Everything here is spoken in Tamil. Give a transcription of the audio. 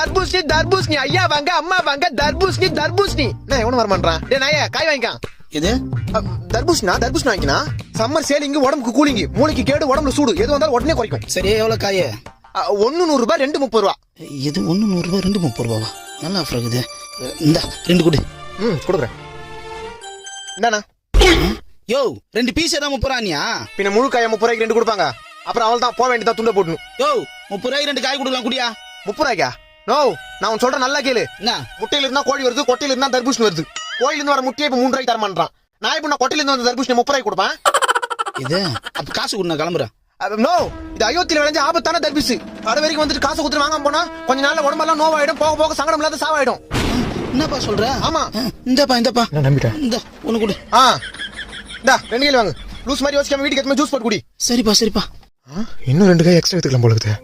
தர்பூசணி தர்பூசணி ஐயா வாங்க அம்மா வாங்க தர்பூசணி தர்பூசணி நான் எவனும் வரமாட்டான் டே நாயே காய் வாங்கிக்கான் இது தர்பூசணா தர்பூசணி வாங்கினா சம்மர் சேலிங்கு உடம்புக்கு கூலிங்கு மூளைக்கு கேடு உடம்புல சூடு எது வந்தாலும் உடனே குறைக்கும் சரி எவ்வளவு காய? 1 100 ரூபாய் 2 30 ரூபா இது 1 100 ரூபாய் 2 30 ரூபாவா? நல்லா ஆஃபர் இருக்குது. இந்த 2 கொடு. கொடுக்குறேன். என்னண்ணா யோ 2 பீஸ் தான் 30 ரூபாயா? பின்ன முழு காய 30 ரூபாய்க்கு 2 கொடுப்பாங்க. அப்புறம் அவள் தான் போக வேண்டியதா துண்ட போடணும். யோ 30 ரூபாய்க்கு 2 காய் கொடுக்கலாம் குடியா? 30 ரூபாய்க்கா? நோ நான் உன் சொல்றேன் நல்லா கேளு. என்ன முட்டையில இருந்தா கோழி வருது, கொட்டையில இருந்தா தர்பூசணி வருது. கோயில இருந்து வர முட்டையை இப்ப 3 ரூபாய்க்கு தரமான்றான். நான் இப்ப நான் கொட்டையில இருந்து வந்த தர்பூசணி 30 ரூபாய்க்கு கொடுப்பேன். இது அப்ப காசு கொடு, நான் கிளம்புறேன். நோ இது அயோத்தியில விளைஞ்ச ஆபத்தான தர்பீஸ். கடை வரைக்கும் வந்துட்டு காசு கொடுத்து வாங்காம போனா கொஞ்ச நாள்ல உடம்பெல்லாம் நோவாயிடும், போக போக சங்கடம் இல்லாத சாவாயிடும். என்னப்பா சொல்ற? ஆமா இந்தப்பா நான் நம்பிட்டேன். இந்த ஒண்ணு கொடு. இந்தா 2 கையில வாங்க. லூஸ் மாதிரி யோசிக்காம வீட்டுக்கு எத்தனை ஜூஸ் போட்டு குடி. சரிப்பா இன்னும் 2 காய் எக்ஸ்ட்ரா எடுத்துக்கலாம் போல இருக்குது.